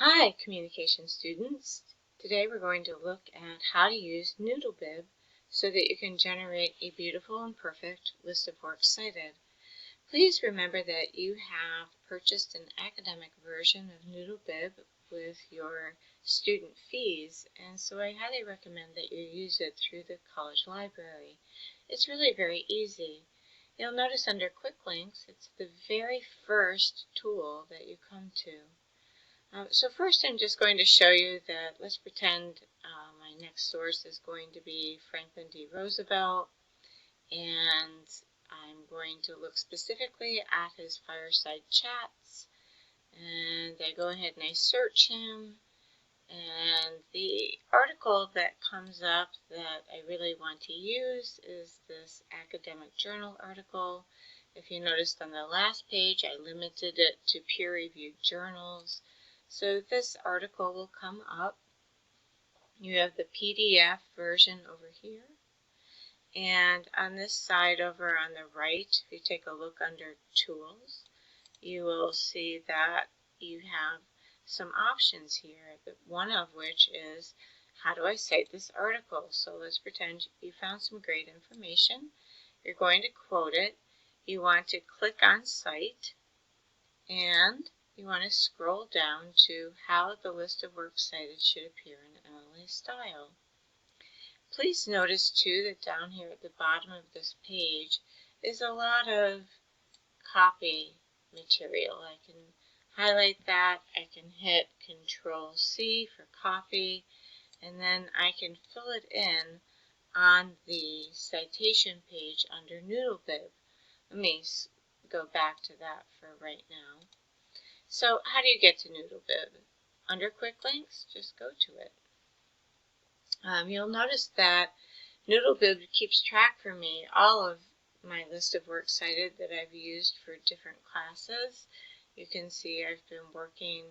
Hi, communication students. Today we're going to look at how to use Noodlebib so that you can generate a beautiful and perfect list of works cited. Please remember that you have purchased an academic version of Noodlebib with your student fees, and so I highly recommend that you use it through the college library. It's really very easy. You'll notice under Quick Links, it's the very first tool that you come to. So first I'm just going to show you that, let's pretend my next source is going to be Franklin D. Roosevelt, and I'm going to look specifically at his fireside chats, and I go ahead and I search him, and the article that comes up that I really want to use is this academic journal article. If you noticed on the last page, I limited it to peer-reviewed journals. So this article will come up. You have the PDF version over here. And on this side over on the right, if you take a look under Tools, you will see that you have some options here, one of which is, how do I cite this article? So let's pretend you found some great information. You're going to quote it. You want to click on Cite, and you want to scroll down to how the list of works cited should appear in MLA style. Please notice too that down here at the bottom of this page is a lot of copy material. I can highlight that, I can hit Control-C for copy, and then I can fill it in on the citation page under Noodlebib. Let me go back to that for right now. So how do you get to Noodlebib? Under Quick Links, just go to it. You'll notice that Noodlebib keeps track for me all of my list of works cited that I've used for different classes. You can see I've been working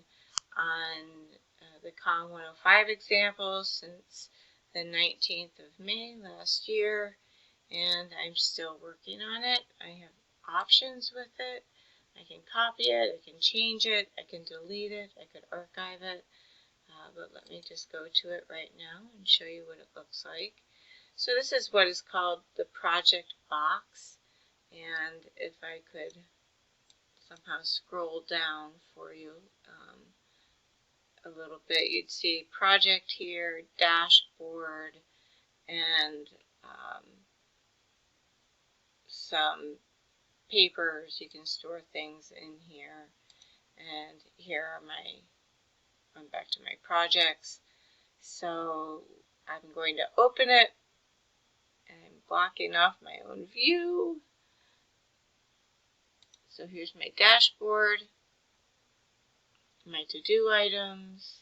on the COM 105 example since the 19th of May last year, and I'm still working on it. I have options with it. I can copy it, I can change it, I can delete it, I could archive it, but let me just go to it right now and show you what it looks like. So this is what is called the project box, and if I could somehow scroll down for you a little bit, you'd see project here, dashboard, and some papers. You can store things in here, and here are I'm back to my projects. So I'm going to open it, and I'm blocking off my own view. So here's my dashboard, my to-do items,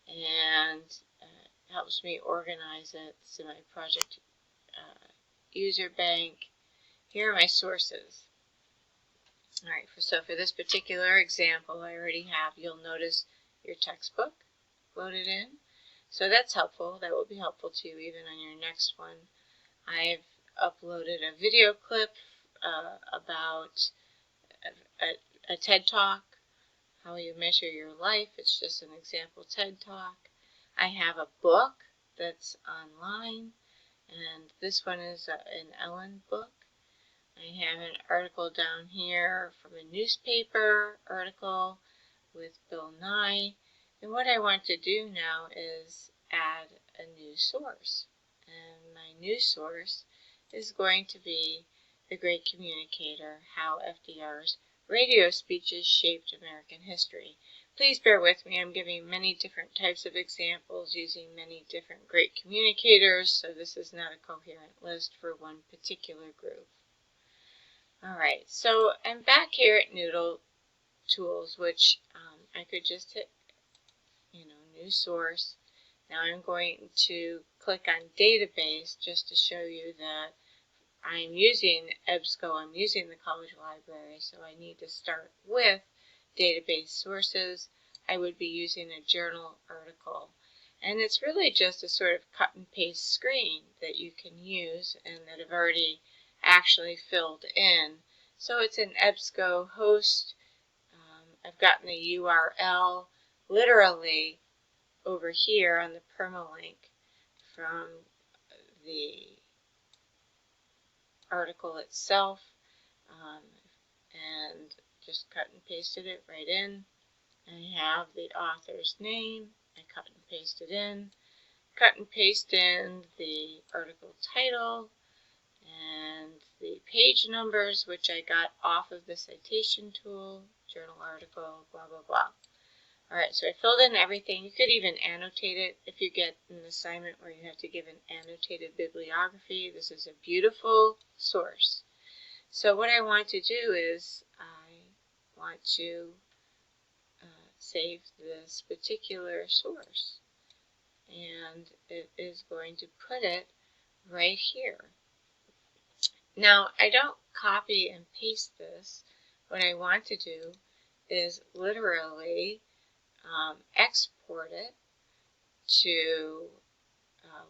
and it helps me organize it. So my project user bank. Here are my sources. Alright, so for this particular example, I already have, you'll notice your textbook loaded in. So that's helpful. That will be helpful to you even on your next one. I've uploaded a video clip about a TED Talk, how you measure your life. It's just an example TED Talk. I have a book that's online, and this one is an Ellen book. I have an article down here from a newspaper article with Bill Nye. And what I want to do now is add a new source. And my new source is going to be The Great Communicator, How FDR's Radio Speeches Shaped American History. Please bear with me. I'm giving many different types of examples using many different great communicators, so this is not a coherent list for one particular group. Alright, so I'm back here at Noodle Tools, which I could just hit, new source. Now I'm going to click on Database just to show you that I'm using EBSCO, I'm using the college library, so I need to start with database sources. I would be using a journal article. And it's really just a sort of cut and paste screen that you can use and that I've already actually filled in. So it's an EBSCO host. I've gotten the URL literally over here on the permalink from the article itself, and just cut and pasted it right in. I have the author's name. I cut and pasted in. Cut and paste in the article title and the page numbers, which I got off of the citation tool, journal article, blah, blah, blah. Alright, so I filled in everything. You could even annotate it if you get an assignment where you have to give an annotated bibliography. This is a beautiful source. So what I want to do is I want to save this particular source. And it is going to put it right here. Now, I don't copy and paste this. What I want to do is literally export it to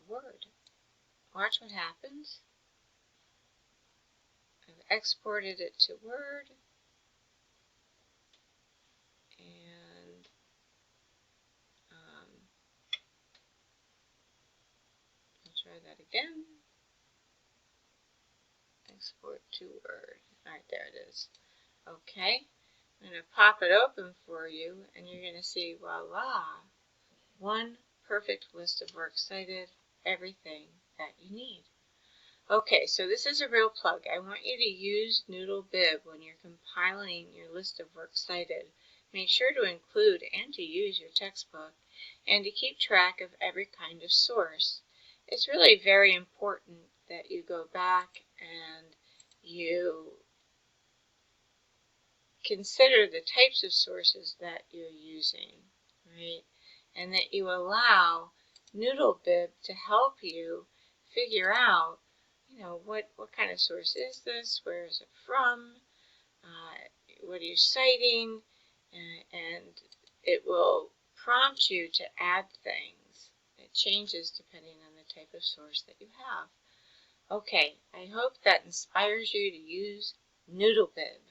Word. Watch what happens. I've exported it to Word, and I'll try that again. Export to Word. Alright, there it is. Okay, I'm going to pop it open for you, and you're going to see, voila, one perfect list of works cited, everything that you need. Okay, so this is a real plug. I want you to use NoodleBib when you're compiling your list of works cited. Make sure to include and to use your textbook, and to keep track of every kind of source. It's really very important that you go back and you consider the types of sources that you're using, right? And that you allow NoodleBib to help you figure out, what kind of source is this? Where is it from? What are you citing? And it will prompt you to add things. It changes depending on the type of source that you have. Okay, I hope that inspires you to use NoodleBib.